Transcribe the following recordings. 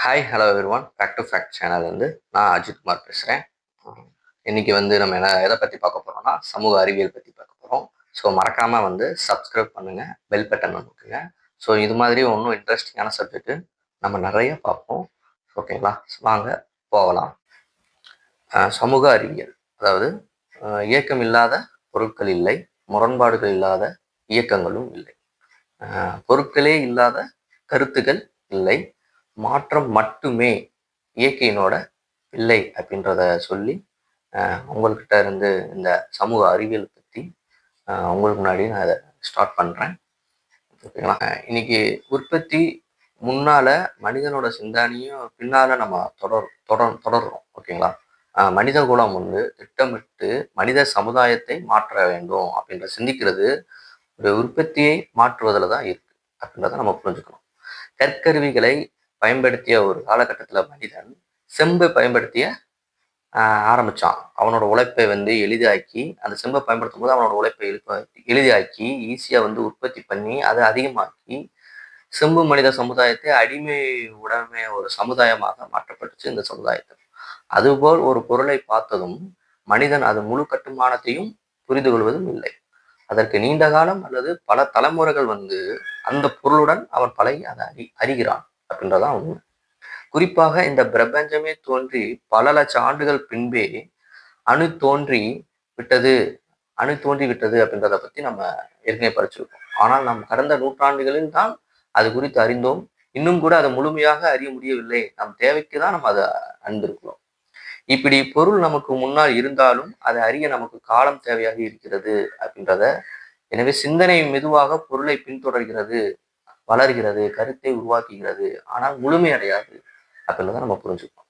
Hi hello everyone. Back to fact சேனல்லேருந்து நான் அஜித் குமார் பேசுகிறேன். இன்னைக்கு நம்ம எதை பற்றி பார்க்க போகிறோம்னா சமூக அறிவியல் பற்றி பார்க்க போகிறோம். ஸோ மறக்காமல் சப்ஸ்கிரைப் பண்ணுங்கள், பெல் பட்டன் அமுக்குங்க. ஸோ இது மாதிரி ஒன்றும் இன்ட்ரெஸ்டிங்கான சப்ஜெக்ட்டு நம்ம நிறைய பார்ப்போம். ஓகேங்களா? வாங்க போகலாம். சமூக அறிவியல் அதாவது இயக்கம் இல்லாத பொருட்கள் இல்லை, முரண்பாடுகள் இல்லாத இயக்கங்களும் இல்லை, பொருட்களே இல்லாத கருத்துக்கள் இல்லை, மாற்றம் மட்டுமே இயற்கையினோட இல்லை அப்படின்றத சொல்லி உங்கள்கிட்ட இருந்து இந்த சமூக அறிவியல் பற்றி உங்களுக்கு முன்னாடி நான் அதை ஸ்டார்ட் பண்ணுறேன். ஓகேங்களா? இன்னைக்கு உற்பத்தி முன்னால் மனிதனோட சிந்தனையும் பின்னால் நம்ம தொடர்றோம். ஓகேங்களா? மனித குலம் திட்டமிட்டு மனித சமுதாயத்தை மாற்ற வேண்டும் அப்படின்ற சிந்திக்கிறது ஒரு உற்பத்தியை மாற்றுவதில் தான் இருக்கு அப்படின்றத நம்ம புரிஞ்சுக்கணும். கற்கருவிகளை பயன்படுத்திய ஒரு காலகட்டத்தில் மனிதன் செம்பை பயன்படுத்திய ஆரம்பிச்சான். அவனோட உழைப்பை எளிதாக்கி, அந்த செம்பை பயன்படுத்தும் போது அவனோட உழைப்பை எளிதாக்கி ஈஸியா உற்பத்தி பண்ணி அதை அதிகமாக்கி செம்பு மனித சமுதாயத்தை அடிமை உடைமை ஒரு சமுதாயமாக மாற்றப்பட்டுச்சு இந்த சமுதாயத்தில். அதுபோல் ஒரு பொருளை பார்த்ததும் மனிதன் அது முழு கட்டுமானத்தையும் புரிந்து கொள்வதும் இல்லை. அதற்கு நீண்ட காலம் அல்லது பல தலைமுறைகள் அந்த பொருளுடன் அவன் பழகி அதை அறிகிறான் அப்படின்றதான் உண்மை. குறிப்பாக இந்த பிரபஞ்சமே தோன்றி பல லட்சம் ஆண்டுகள் பின்பே அணு தோன்றி விட்டது அப்படின்றத பத்தி நம்ம ஏற்கனவே படிச்சிருக்கோம். ஆனால் நாம் கடந்த நூற்றாண்டுகளில் தான் அது குறித்து அறிந்தோம். இன்னும் கூட அதை முழுமையாக அறிய முடியவில்லை. நம் தேவைக்கு தான் நம்ம அதை அறிந்திருக்கிறோம். இப்படி பொருள் நமக்கு முன்னால் இருந்தாலும் அதை அறிய நமக்கு காலம் தேவையாக இருக்கிறது அப்படின்றத. எனவே சிந்தனை மெதுவாக பொருளை பின்தொடர்கிறது, வளர்கிறது, கருத்தை உருவாக்குகிறது, ஆனால் முழுமையடையாது அப்படின்றத நம்ம புரிஞ்சுக்கணும்.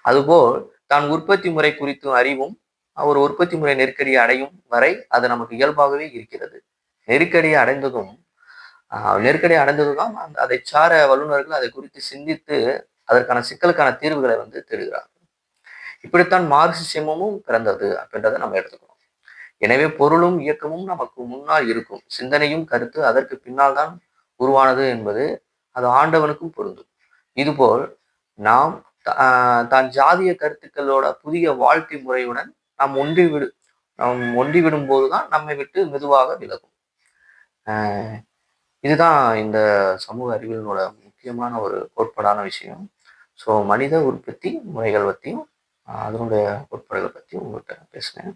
அதுபோல் தான் உற்பத்தி முறை குறித்தும் அறிவும் ஒரு உற்பத்தி முறை நெருக்கடியை அடையும் வரை அது நமக்கு இயல்பாகவே இருக்கிறது. நெருக்கடியை அடைந்ததுதான் அதை சார வல்லுநர்கள் அதை குறித்து சிந்தித்து அதற்கான சிக்கலுக்கான தீர்வுகளை தேடுகிறார்கள். இப்படித்தான் மார்க்சிசமும் பிறந்தது அப்படின்றத நம்ம எடுத்துக்கணும். எனவே பொருளும் இயக்கமும் நமக்கு முன்னால் இருக்கும், சிந்தனையும் கருத்து அதற்கு பின்னால் தான் உருவானது என்பது அது ஆண்டவனுக்கும் பொருந்தும். இதுபோல் நாம் தான் ஜாதிய கருத்துக்களோட புதிய வாழ்க்கை முறையுடன் நாம் ஒன்றிவிடும் போதுதான் நம்மை விட்டு மெதுவாக விலகும். இதுதான் இந்த சமூக அறிவியலோட முக்கியமான ஒரு கோட்பாடான விஷயம். ஸோ மனித உற்பத்தி முறைகள் பற்றியும் அதனுடைய கோட்பாடுகள் பற்றியும் உங்கள்கிட்ட பேசுனேன்.